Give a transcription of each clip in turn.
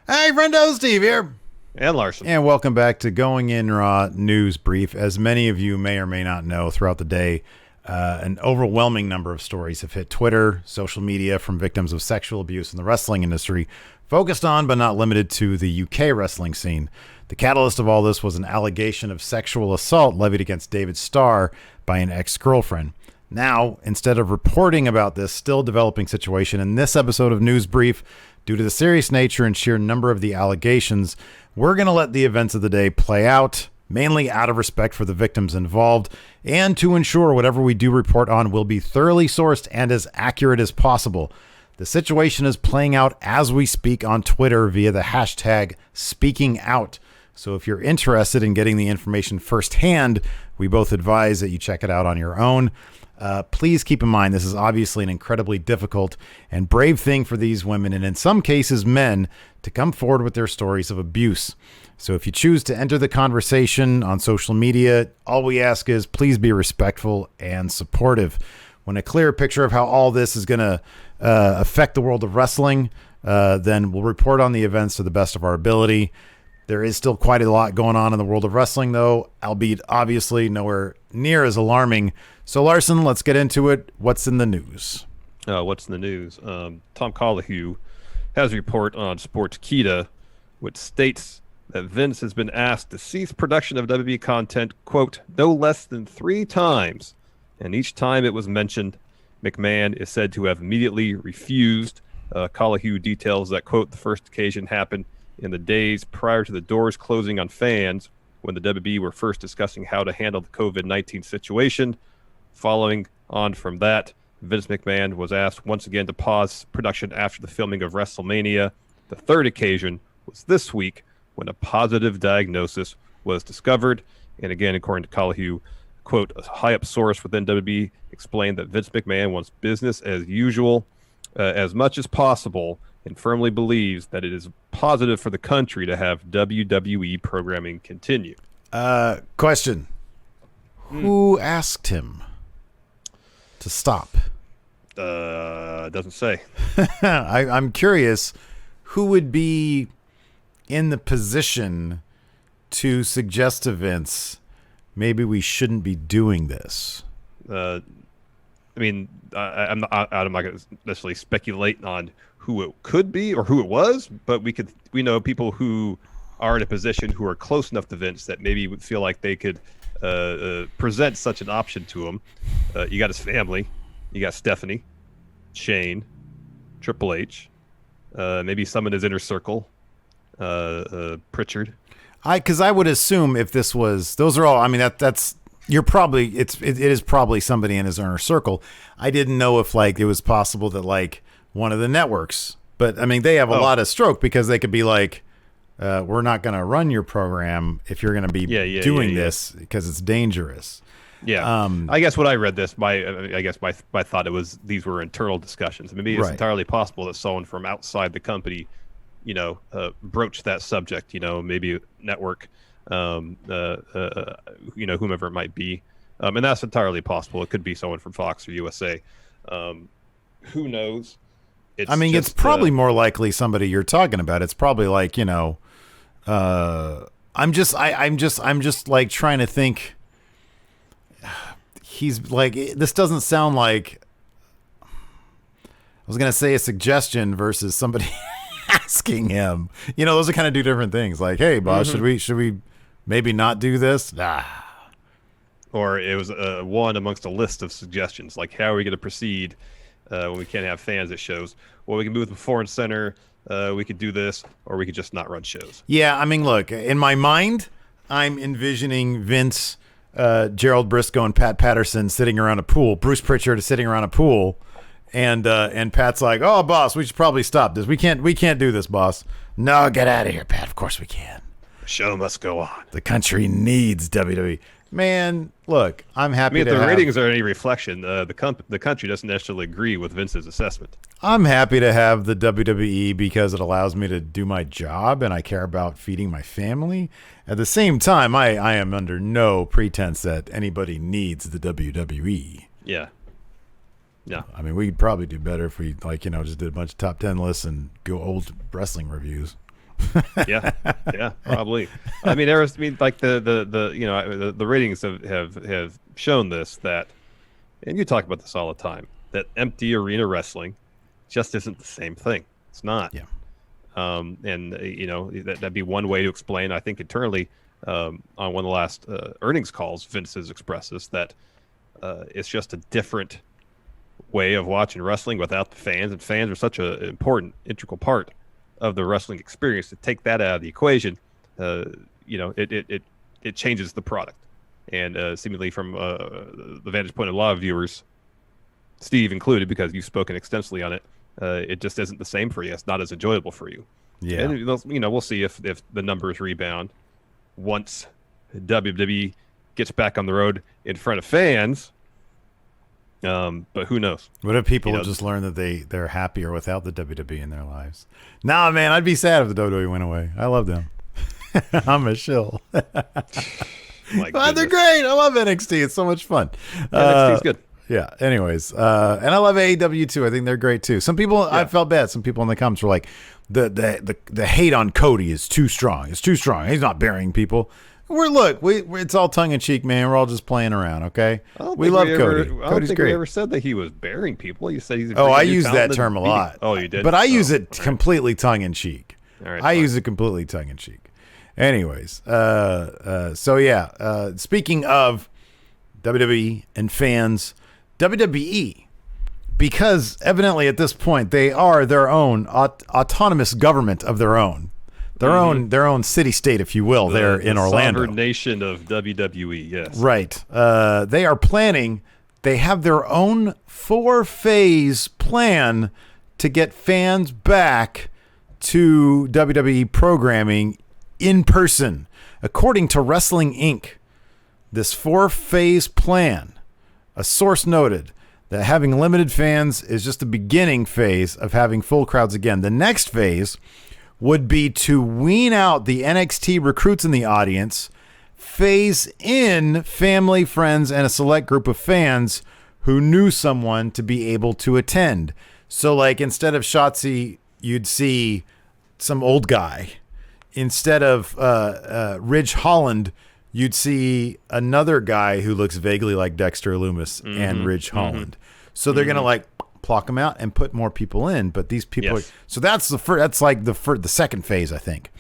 Hey, friendo, Steve here. And Larson. And welcome back to Going In Raw News Brief. As many of you may or may not know, throughout the day, an overwhelming number of stories have hit Twitter, social media from victims of sexual abuse in the wrestling industry, focused on but not limited to the UK wrestling scene. The catalyst of all this was an allegation of sexual assault levied against David Starr by an ex-girlfriend. Now, instead of reporting about this still developing situation in this episode of News Brief, due to the serious nature and sheer number of the allegations, we're going to let the events of the day play out, mainly out of respect for the victims involved, and to ensure whatever we do report on will be thoroughly sourced and as accurate as possible. The situation is playing out as we speak on Twitter via the hashtag #SpeakingOut. So if you're interested in getting the information firsthand, we both advise that you check it out on your own. Please keep in mind, this is obviously an incredibly difficult and brave thing for these women, and in some cases men, to come forward with their stories of abuse. So if you choose to enter the conversation on social media, all we ask is please be respectful and supportive. When a clear picture of how all this is going to affect the world of wrestling, then we'll report on the events to the best of our ability. There is still quite a lot going on in the world of wrestling, though, albeit obviously nowhere near as alarming. So, Larson, let's get into it. What's in the news? What's in the news? Tom Collahue has a report on Sportskeeda, which states that Vince has been asked to cease production of WWE content, quote, no less than 3 times. And each time it was mentioned, McMahon is said to have immediately refused. Collahue details that, quote, the first occasion happened in the days prior to the doors closing on fans when the WWE were first discussing how to handle the COVID-19 situation. Following on from that, Vince McMahon was asked once again to pause production after the filming of WrestleMania. The third occasion was this week when a positive diagnosis was discovered. And again, according to Collahue, quote, a high-up source within WWE explained that Vince McMahon wants business as usual as much as possible and firmly believes that it is positive for the country to have WWE programming continue. Question. Who asked him to stop? Doesn't say. I'm curious, who would be in the position to suggest to Vince, maybe we shouldn't be doing this? I'm not going to necessarily speculate on who it could be or who it was, but we know people who are in a position who are close enough to Vince that maybe would feel like they could present such an option to him. You got his family, you got Stephanie, Shane, Triple H, maybe some in his inner circle, Pritchard. Because I would assume if this was, those are all, I mean, that's you're probably, it is probably somebody in his inner circle. I didn't know if like it was possible that like one of the networks, but I mean, they have a lot of stroke because they could be like, we're not going to run your program if you're going to be doing this because it's dangerous. Yeah. I guess when I read this, my thought it was these were internal discussions. Maybe it's entirely possible that someone from outside the company, broached that subject, maybe network, whomever it might be. And that's entirely possible. It could be someone from Fox or USA. Who knows? It's probably more likely somebody you're talking about. It's probably like, I'm just like trying to think. He's like, this doesn't sound like, I was going to say a suggestion versus somebody asking him, those are kind of 2 different things. Like, hey boss, should we maybe not do this? Nah. Or it was one amongst a list of suggestions. Like, how are we going to proceed when we can't have fans at shows? Well, we can move the Foreign Center. We could do this, or we could just not run shows. Yeah, I mean, look, in my mind, I'm envisioning Vince, Gerald Briscoe, and Pat Patterson sitting around a pool. Bruce Pritchard is sitting around a pool, and Pat's like, "Oh, boss, we should probably stop this. We can't do this, boss." No, get out of here, Pat. Of course we can. The show must go on. The country needs WWE. Man, look, I'm happy if the ratings are any reflection, the country doesn't necessarily agree with Vince's assessment. I'm happy to have the WWE because it allows me to do my job and I care about feeding my family. At the same time, I am under no pretense that anybody needs the WWE. Yeah. No. I mean, we'd probably do better if we, just did a bunch of top 10 lists and go old wrestling reviews. Yeah, yeah, probably. I mean, like the ratings have shown this, that, and you talk about this all the time, that empty arena wrestling just isn't the same thing. It's not. Yeah. And that'd be one way to explain. I think internally, on one of the last earnings calls, Vince has expressed this, that it's just a different way of watching wrestling without the fans, and fans are such an important, integral part of the wrestling experience. To take that out of the equation, it changes the product, and seemingly from the vantage point of a lot of viewers, Steve included, because you've spoken extensively on it, it just isn't the same for you. It's not as enjoyable for you. Yeah. And we'll see if the numbers rebound once WWE gets back on the road in front of fans. But who knows? What if people just learn that they're happier without the WWE in their lives? Nah, man, I'd be sad if the WWE went away. I love them. I'm a shill. They're great. I love NXT. It's so much fun. NXT's good. Yeah. Anyways, and I love AEW too. I think they're great too. Some people, I felt bad. Some people in the comments were like, the hate on Cody is too strong. It's too strong. He's not burying people. It's all tongue in cheek, man. We're all just playing around, okay? We love Cody. Cody's I don't think great. we ever said that he was burying people. You said he's. I use that term a lot. Oh, you did. But I use it completely tongue in cheek. All right, I use it completely tongue in cheek. Anyways, speaking of WWE and fans, WWE, because evidently at this point they are their own autonomous government of their own. Their own city state, if you will, there in Orlando. Sovereign nation of WWE, yes. Right. They are planning. They have their own 4-phase plan to get fans back to WWE programming in person. According to Wrestling Inc., this 4-phase plan, a source noted that having limited fans is just the beginning phase of having full crowds again. The next phase would be to wean out the NXT recruits in the audience, phase in family, friends, and a select group of fans who knew someone to be able to attend. So, like, instead of Shotzi, you'd see some old guy. Instead of Ridge Holland, you'd see another guy who looks vaguely like Dexter Lumis and Ridge Holland. So they're gonna pluck them out and put more people in, but these people so that's the second phase, I think.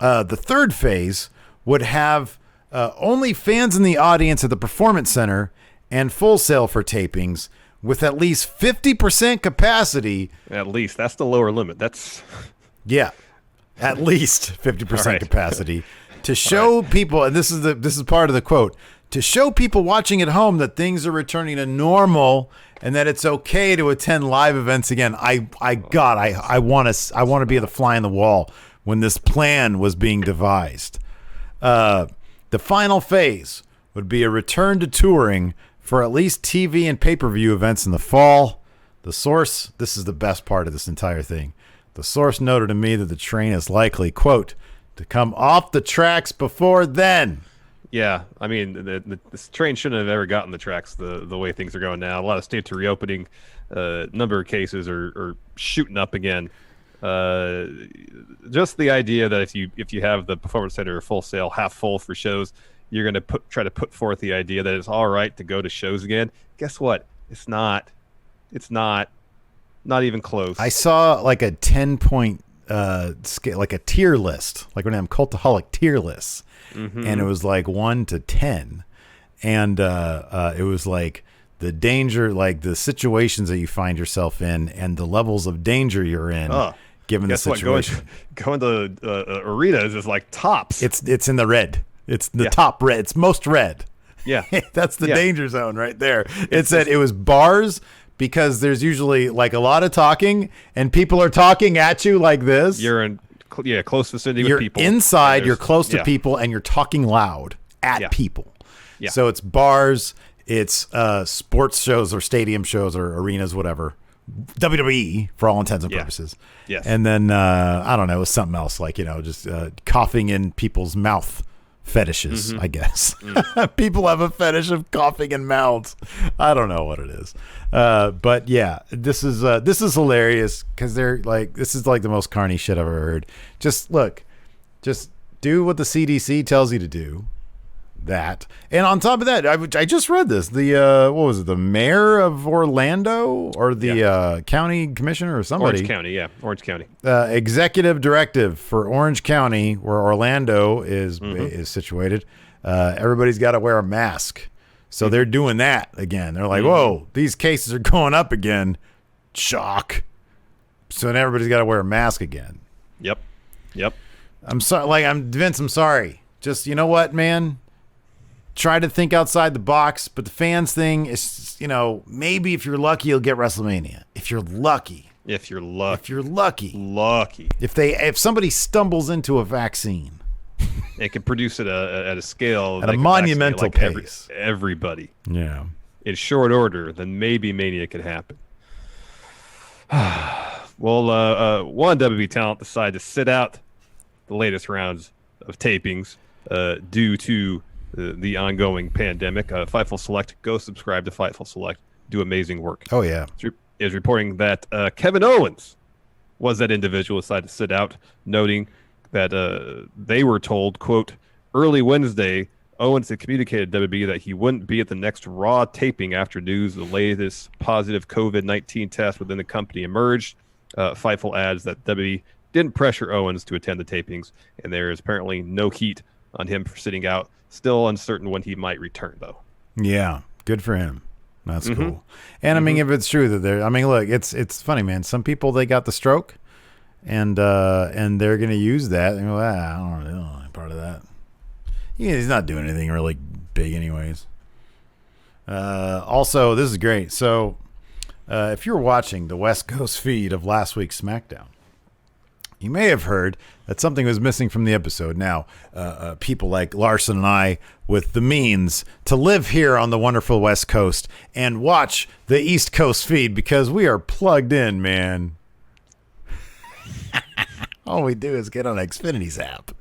The third phase would have only fans in the audience at the Performance Center and Full Sail for tapings with at least 50% capacity. At least that's the lower limit. That's at least 50% capacity to show people, and this is part of the quote, to show people watching at home that things are returning to normal and that it's okay to attend live events again. I want to be the fly on the wall when this plan was being devised. The final phase would be a return to touring for at least TV and pay-per-view events in the fall. The source, this is the best part of this entire thing. The source noted to me that the train is likely, quote, to come off the tracks before then. Yeah, I mean, this train shouldn't have ever gotten the tracks the way things are going now. A lot of states are reopening. Number of cases are shooting up again. Just the idea that if you have the Performance Center Full Sail half full for shows, you're going to try to put forth the idea that it's all right to go to shows again. Guess what? It's not. It's not even close. I saw like a 10-point scale, like a tier list, like when I'm cultaholic tier lists. And it was like 1 to 10, and it was like the danger, like the situations that you find yourself in, and the levels of danger you're in, given the situation. Going to arenas is like tops. It's in the red. It's the top red. It's most red. Yeah, that's the danger zone right there. It said it was bars because there's usually like a lot of talking, and people are talking at you like this. You're in. Close vicinity with people. You're inside, you're close to people, and you're talking loud at people. Yeah. So it's bars, it's sports shows or stadium shows or arenas, whatever. WWE for all intents and purposes. Yes. And then, I don't know, it was something else, like, just coughing in people's mouth fetishes, I guess. People have a fetish of coughing in mouths. I don't know what it is. But yeah, this is hilarious because they're like, this is like the most carny shit I've ever heard. Just do what the CDC tells you to do. That, and on top of that, I just read this. The what was it? The mayor of Orlando or the county commissioner or somebody? Orange County. Executive directive for Orange County, where Orlando is situated. Everybody's got to wear a mask, so they're doing that again. They're like, "Whoa, these cases are going up again." Shock. So then everybody's got to wear a mask again. Yep. I'm sorry. Vince. I'm sorry. Just, you know what, man? Try to think outside the box, but the fans thing is, maybe if you're lucky, you'll get WrestleMania. If you're lucky. If somebody stumbles into a vaccine, it can produce it at a scale at a monumental pace. Everybody. Yeah. In short order, then maybe Mania could happen. Well, one WWE talent decided to sit out the latest rounds of tapings due to the ongoing pandemic. Fightful Select, go subscribe to Fightful Select. Do amazing work. Oh, yeah. Is reporting that Kevin Owens was that individual decided to sit out, noting that they were told, quote, early Wednesday, Owens had communicated to WWE that he wouldn't be at the next Raw taping after news of the latest positive COVID-19 test within the company emerged. Fightful adds that WWE didn't pressure Owens to attend the tapings, and there is apparently no heat on him for sitting out. Still uncertain when he might return, though. Yeah, good for him. That's cool. And I mean, if it's true that look, it's funny, man. Some people, they got the stroke, and they're gonna use that. And go, I don't know, part of that. He's not doing anything really big, anyways. Also, this is great. So, if you're watching the West Coast feed of last week's SmackDown, you may have heard that something was missing from the episode. Now, people like Larson and I, with the means to live here on the wonderful West Coast and watch the East Coast feed because we are plugged in, man. All we do is get on Xfinity's app.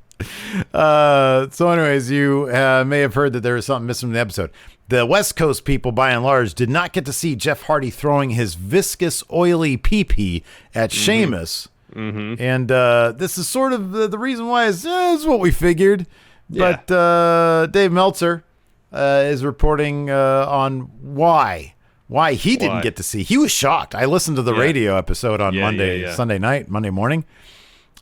So anyways, you may have heard that there was something missing from the episode. The West Coast people, by and large, did not get to see Jeff Hardy throwing his viscous, oily pee-pee at Sheamus. And this is sort of the reason why is what we figured. Yeah. But Dave Meltzer is reporting on why he didn't get to see. He was shocked. I listened to the radio episode on Monday morning,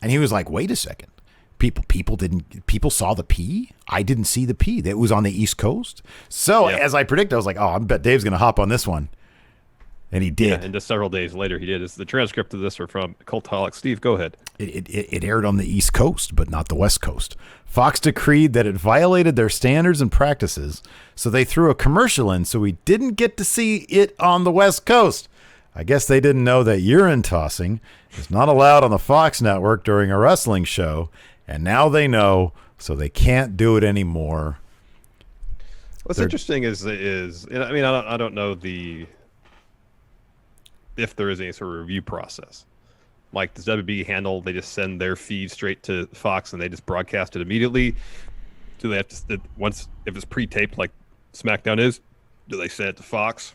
and he was like, "Wait a second, people saw the pee. I didn't see the pee. That was on the East Coast." So as I predicted, I was like, "Oh, I bet Dave's gonna hop on this one." And he did. Yeah, and just several days later, he did. It's the transcript of this are from Cultaholic. Steve, go ahead. It aired on the East Coast, but not the West Coast. Fox decreed that it violated their standards and practices, so they threw a commercial in, so we didn't get to see it on the West Coast. I guess they didn't know that urine tossing is not allowed on the Fox network during a wrestling show, and now they know, so they can't do it anymore. What's interesting is I mean, I don't know if there is any sort of review process. Like, does WB handle, they just send their feed straight to Fox and they just broadcast it immediately? Do they have to, if it's pre-taped like SmackDown is, do they send it to Fox?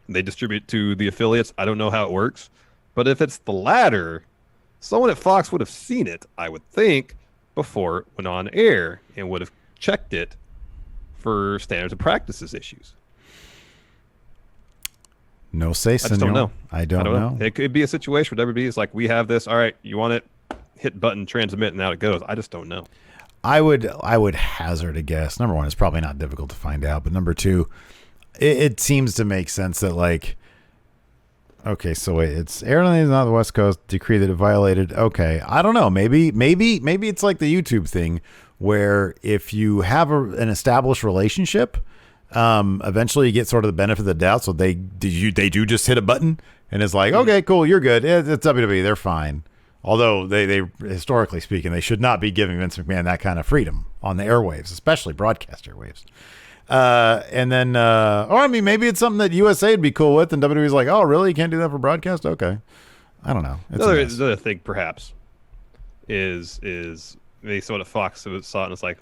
And they distribute it to the affiliates? I don't know how it works. But if it's the latter, someone at Fox would have seen it, I would think, before it went on air and would have checked it for standards and practices issues. No say, I just don't know. I don't know. It could be a situation where WB is like, we have this. All right, you want it? Hit button, transmit, and out it goes. I just don't know. I would hazard a guess. Number one, it's probably not difficult to find out. But number two, it seems to make sense that, like, okay, so wait, it's airlines not the West Coast decree that it violated. Okay, I don't know. Maybe it's like the YouTube thing where if you have an established relationship, eventually you get sort of the benefit of the doubt. So they do just hit a button and it's like, okay, cool, you're good. It's WWE, they're fine. Although they historically speaking, they should not be giving Vince McMahon that kind of freedom on the airwaves, especially broadcast airwaves. And then, or I mean, maybe it's something that USA would be cool with, and WWE's like, oh, really? You can't do that for broadcast? Okay, I don't know. The other thing, perhaps, is they saw it at Fox, so it saw it, and it's like,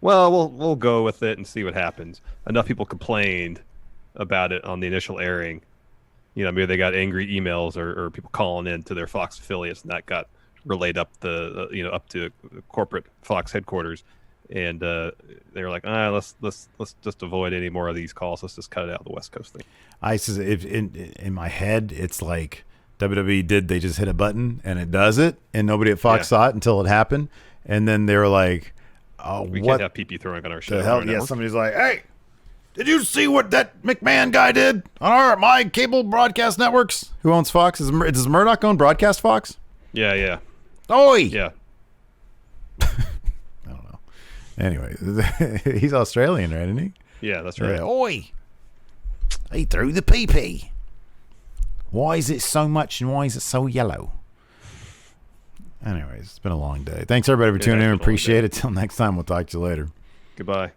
well, we'll go with it and see what happens. Enough people complained about it on the initial airing. Maybe they got angry emails or people calling in to their Fox affiliates, and that got relayed up up to corporate Fox headquarters, and they were like, let's just avoid any more of these calls. Let's just cut it out of the West Coast thing. In my head, it's like WWE they just hit a button and it does it, and nobody at Fox saw it until it happened, and then they were like, we what can't have PP throwing on our show. the hell? Yeah, somebody's like, hey, did you see what that McMahon guy did on my cable broadcast networks? Who owns Fox? Does Murdoch own Broadcast Fox? Yeah. Oi! Yeah. I don't know. Anyway, he's Australian, right, isn't he? Yeah, that's right. Yeah. Oi! He threw the PP. Why is it so much and why is it so yellow? Anyways, it's been a long day. Thanks, everybody, for tuning in. Appreciate it. Till next time, we'll talk to you later. Goodbye.